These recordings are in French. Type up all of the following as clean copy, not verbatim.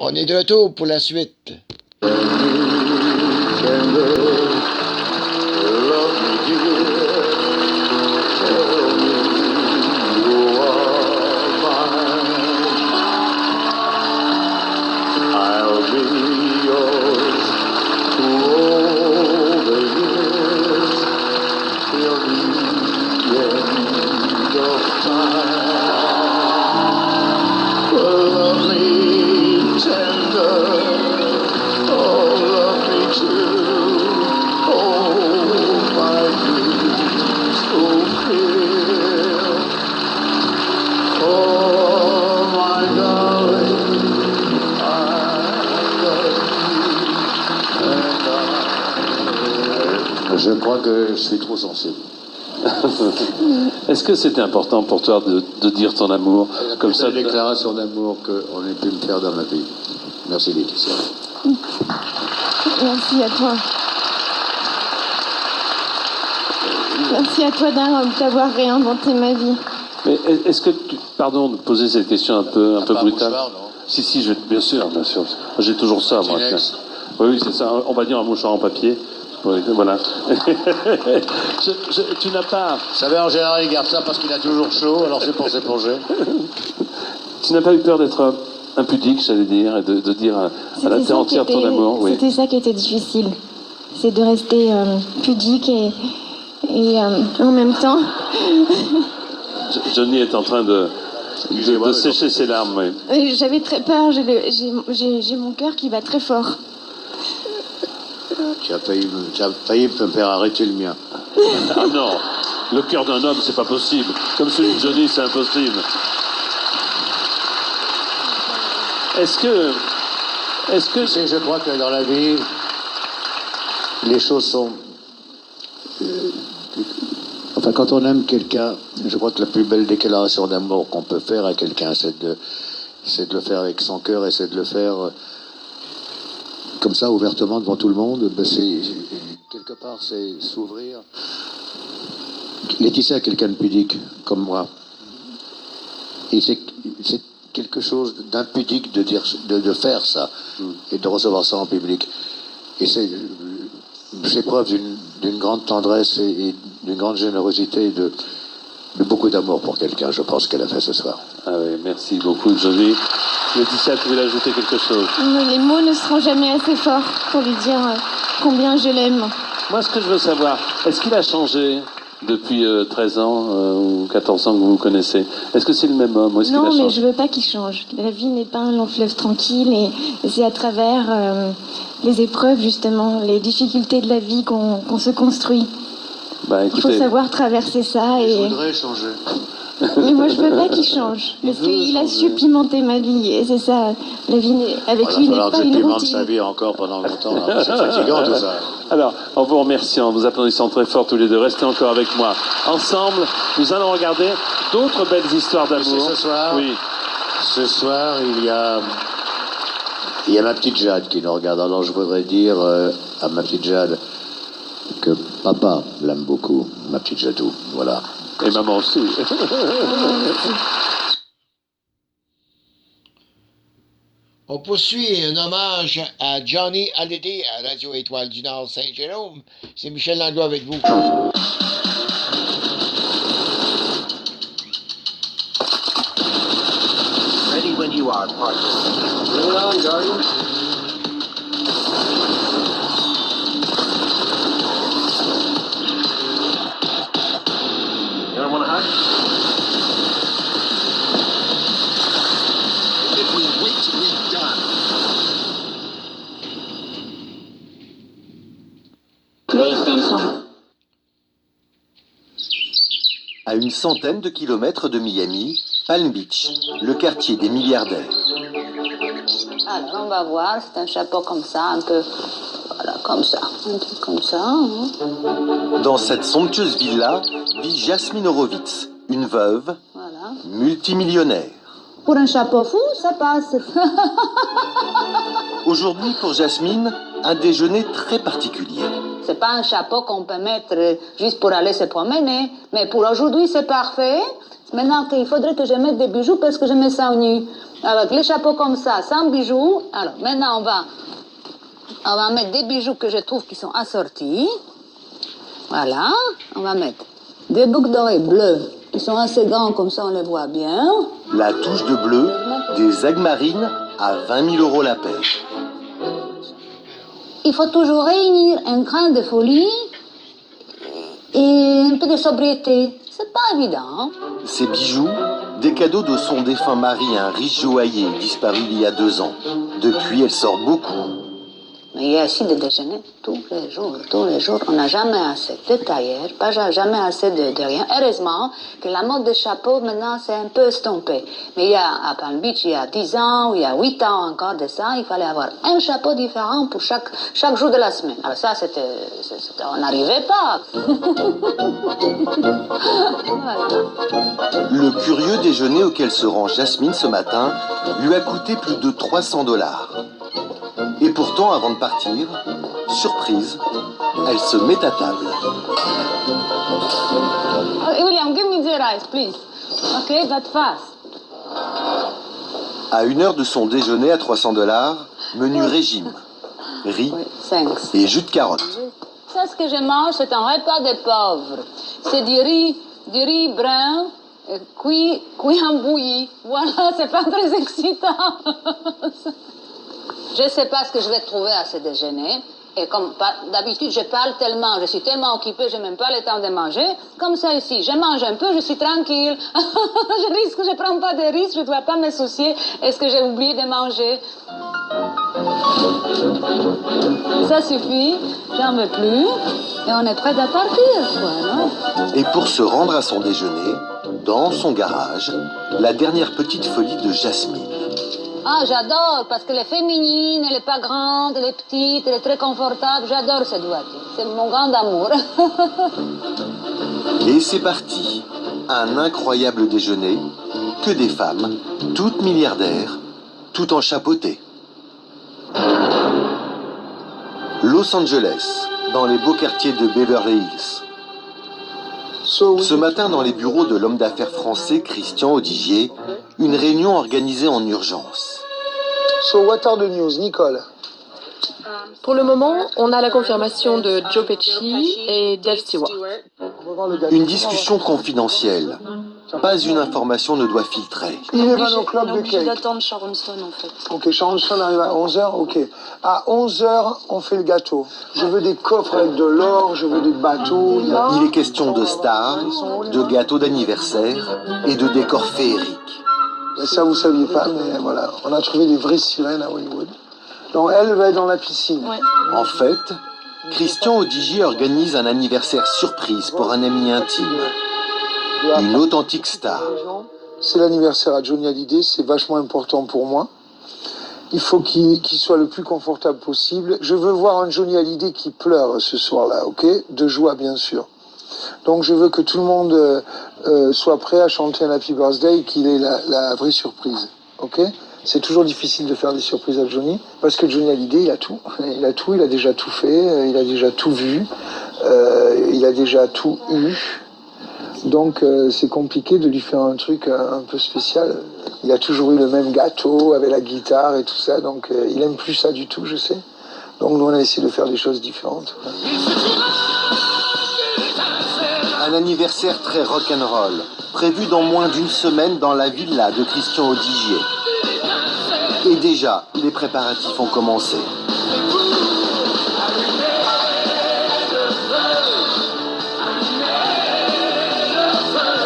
On est de retour pour la suite. Je crois que je suis trop sensible. Est-ce que c'était important pour toi de dire ton amour comme ça? Une déclaration d'amour qu'on ait pu me faire dans ma vie. Merci Laetitia. Merci à toi. Merci à toi d'avoir réinventé ma vie. Mais est-ce que pardon de poser cette question un peu brutale. Mouchoir, non? Si, bien sûr. J'ai toujours ça, moi. Oui, c'est ça. On va dire un mouchoir en papier. Oui, voilà. Tu n'as pas... Vous savez, en général, il garde ça parce qu'il a toujours chaud, alors c'est pour s'éponger. Tu n'as pas eu peur d'être impudique, j'allais dire, et de dire à la terre entière ton amour? Oui. C'était ça qui était difficile. C'est de rester pudique et en même temps... Johnny est en train de sécher ses larmes, oui. J'avais très peur, j'ai mon cœur qui bat très fort. Tu as failli me faire arrêter le mien. Ah non, le cœur d'un homme, c'est pas possible. Comme celui de Johnny, c'est impossible. Est-ce que... Tu sais, je crois que dans la vie, les choses sont... Enfin, quand on aime quelqu'un, je crois que la plus belle déclaration d'amour qu'on peut faire à quelqu'un, c'est de le faire avec son cœur et c'est de le faire comme ça, ouvertement, devant tout le monde. Ben, quelque part, c'est s'ouvrir. Laetitia est quelqu'un de pudique, comme moi. Et c'est quelque chose d'impudique de faire ça et de recevoir ça en public. Et c'est preuve d'une grande tendresse et d'une grande générosité et de beaucoup d'amour pour quelqu'un, je pense qu'elle a fait ce soir. Ah oui, merci beaucoup, Johnny. Laetitia, tu voulais ajouter quelque chose? Les mots ne seront jamais assez forts pour lui dire combien je l'aime. Moi, ce que je veux savoir, est-ce qu'il a changé depuis 13 ans ou 14 ans que vous vous connaissez? Est-ce que c'est le même homme ou est-ce qu'il a changé? Non, mais je veux pas qu'il change. La vie n'est pas un long fleuve tranquille et c'est à travers les épreuves, justement, les difficultés de la vie qu'on se construit. Bah, écoutez, il faut savoir traverser ça. Je voudrais changer. Mais moi, je veux pas qu'il change. Parce qu'il a su pimenter ma vie. Et c'est ça, la vie avec lui n'est pas une routine. Il va falloir que je pimente sa vie encore pendant longtemps. Là. C'est fatigant tout ça. Alors, en vous remerciant, en vous applaudissant très fort tous les deux, restez encore avec moi. Ensemble, nous allons regarder d'autres belles histoires d'amour. Ce soir, oui. Ce soir, il y a ma petite Jade qui nous regarde. Alors, je voudrais dire à ma petite Jade que papa l'aime beaucoup, ma petite Jadou. Voilà. Et maman aussi. On poursuit un hommage à Johnny Hallyday à Radio Étoile du Nord Saint-Jérôme. C'est Michel Langlois avec vous. Ready when you are, partner. Bring it on, Guardian. You don't want to hug? If we wait, we're done. À une centaine de kilomètres de Miami, Palm Beach, le quartier des milliardaires. Alors, on va voir, c'est un chapeau comme ça, un peu, voilà, comme ça, un truc comme ça. Hein. Dans cette somptueuse villa vit Jasmine Horowitz, une veuve, Voilà. multimillionnaire. Pour un chapeau fou, ça passe. Aujourd'hui, pour Jasmine, un déjeuner très particulier. c'est pas un chapeau qu'on peut mettre juste pour aller se promener, mais pour aujourd'hui c'est parfait. Maintenant il faudrait que je mette des bijoux parce que je me sens nue. Avec les chapeaux comme ça, sans bijoux, alors maintenant on va mettre des bijoux que je trouve qui sont assortis. Voilà, on va mettre des boucles d'oreilles bleues qui sont assez grands, comme ça on les voit bien. La touche de bleu, des agmarines à 20 000 € la paire. Il faut toujours réunir un grain de folie et un peu de sobriété. C'est pas évident. Hein? Ces bijoux, des cadeaux de son défunt mari, un riche joaillier disparu il y a 2 ans. Depuis, elle sort beaucoup. Mais il y a aussi des déjeuners tous les jours. Tous les jours, on n'a jamais assez de tailleur, pas jamais assez de rien. Heureusement que la mode des chapeaux, maintenant, c'est un peu estompé. Mais il y a, à Palm Beach, il y a 10 ans, ou il y a 8 ans encore de ça, il fallait avoir un chapeau différent pour chaque jour de la semaine. Alors ça, on n'arrivait pas. Voilà. Le curieux déjeuner auquel se rend Jasmine ce matin lui a coûté plus de 300 $. Et pourtant, avant de partir, surprise, elle se met à table. William, give me the rice, please. Okay, but fast. À 1 heure de son déjeuner à 300 $, menu régime, riz Oui, thanks. et jus de carotte. Ça, ce que je mange, c'est un repas de pauvres. C'est du riz brun, cuit en bouillie. Voilà, c'est pas très excitant. Je ne sais pas ce que je vais trouver à ce déjeuner. Et comme d'habitude, je parle tellement, je suis tellement occupée, je n'ai même pas le temps de manger. Comme ça ici, je mange un peu, je suis tranquille. je ne prends pas de risques, je ne dois pas me soucier. Est-ce que j'ai oublié de manger? Ça suffit, j'en veux plus. Et on est prêt à partir, quoi, non? Et pour se rendre à son déjeuner, dans son garage, la dernière petite folie de Jasmine. Ah, j'adore, parce qu'elle est féminine, elle n'est pas grande, elle est petite, elle est très confortable. J'adore cette voiture. C'est mon grand amour. Et c'est parti. Un incroyable déjeuner, que des femmes, toutes milliardaires, tout en chapeauté. Los Angeles, dans les beaux quartiers de Beverly Hills. Ce matin, dans les bureaux de l'homme d'affaires français Christian Audigier, une réunion organisée en urgence. So what are the news, Nicole? Pour le moment, on a la confirmation de Joe Pesci et Dave Stewart. Une discussion confidentielle. Pas une information ne doit filtrer. 11 o'clock de cake. d'attendre Sharon Stone, en fait. Ok, Sharon Stone arrive à 11h, ok. À 11h, on fait le gâteau. Je veux des coffres avec de l'or, je veux des bateaux. Il est question de stars, de gâteaux d'anniversaire et de décors féeriques. Mais ça, vous saviez pas, mais voilà. On a trouvé des vraies sirènes à Hollywood. Donc, elle va être dans la piscine. Ouais. En fait, Christian Audigier organise un anniversaire surprise pour un ami intime. Une authentique star. C'est l'anniversaire à Johnny Hallyday, c'est vachement important pour moi. Il faut qu'il soit le plus confortable possible. Je veux voir un Johnny Hallyday qui pleure ce soir-là, ok? De joie, bien sûr. Donc je veux que tout le monde soit prêt à chanter un Happy Birthday et qu'il ait la vraie surprise, ok? C'est toujours difficile de faire des surprises à Johnny, parce que Johnny Hallyday, il a tout. Il a tout, il a déjà tout fait, il a déjà tout vu, il a déjà tout eu. Donc c'est compliqué de lui faire un truc un peu spécial. Il a toujours eu le même gâteau avec la guitare et tout ça, donc il aime plus ça du tout, je sais. Donc nous on a essayé de faire des choses différentes. Un anniversaire très rock'n'roll, prévu dans moins d'une semaine dans la villa de Christian Audigier. Et déjà, les préparatifs ont commencé.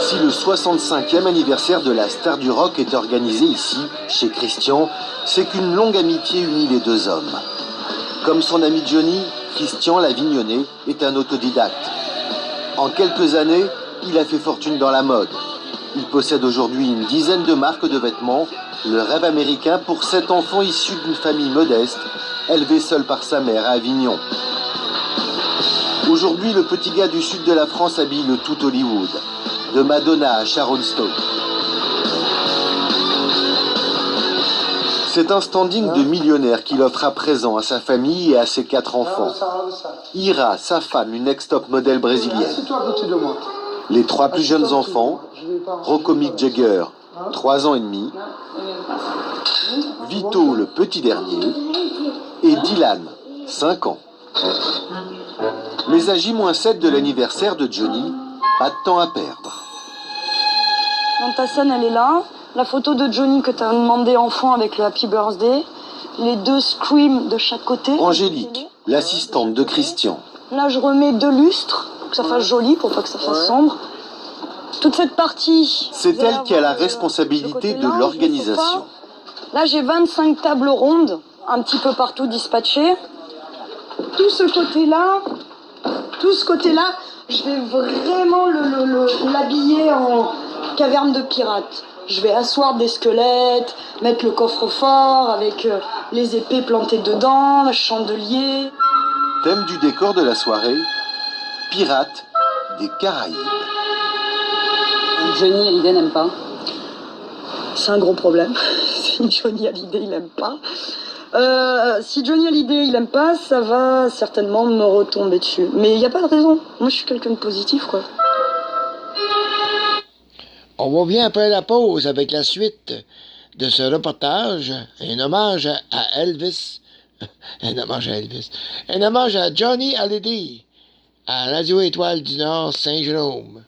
Si le 65e anniversaire de la star du rock est organisé ici, chez Christian, c'est qu'une longue amitié unit les deux hommes. Comme son ami Johnny, Christian l'Avignonnais est un autodidacte. En quelques années, il a fait fortune dans la mode. Il possède aujourd'hui une dizaine de marques de vêtements, le rêve américain pour 7 enfants issus d'une famille modeste, élevé seul par sa mère à Avignon. Aujourd'hui, le petit gars du sud de la France habille le tout Hollywood, de Madonna à Sharon Stone. C'est un standing de millionnaire qu'il offre à présent à sa famille et à ses 4 enfants. Ira, sa femme, une ex-top modèle brésilienne. Assieds-toi à côté de moi. Les 3 plus jeunes enfants, Rocco Mick Jagger, 3 ans et demi, Vito, le petit dernier, et Dylan, 5 ans. Mais à J-7 de l'anniversaire de Johnny, pas de temps à perdre. Donc ta scène, elle est là. La photo de Johnny que tu as demandé enfant avec le Happy Birthday. Les 2 screams de chaque côté. Angélique, l'assistante de Christian. Là, je remets 2 lustres pour que ça fasse joli, pour pas que ça fasse sombre. Toute cette partie... C'est elle qui a la responsabilité de l'organisation. Là, j'ai 25 tables rondes, un petit peu partout dispatchées. Tout ce côté-là, je vais vraiment l'habiller en caverne de pirates. Je vais asseoir des squelettes, mettre le coffre-fort avec les épées plantées dedans, le chandelier. Thème du décor de la soirée, Pirates des Caraïbes. Johnny Hallyday n'aime pas. C'est un gros problème. Si Johnny Hallyday il n'aime pas. Si Johnny Hallyday il aime pas, ça va certainement me retomber dessus. Mais il n'y a pas de raison. Moi je suis quelqu'un de positif quoi. On revient après la pause avec la suite de ce reportage, un hommage à Elvis, un hommage à Johnny Hallyday, à Radio Étoile du Nord Saint-Jérôme.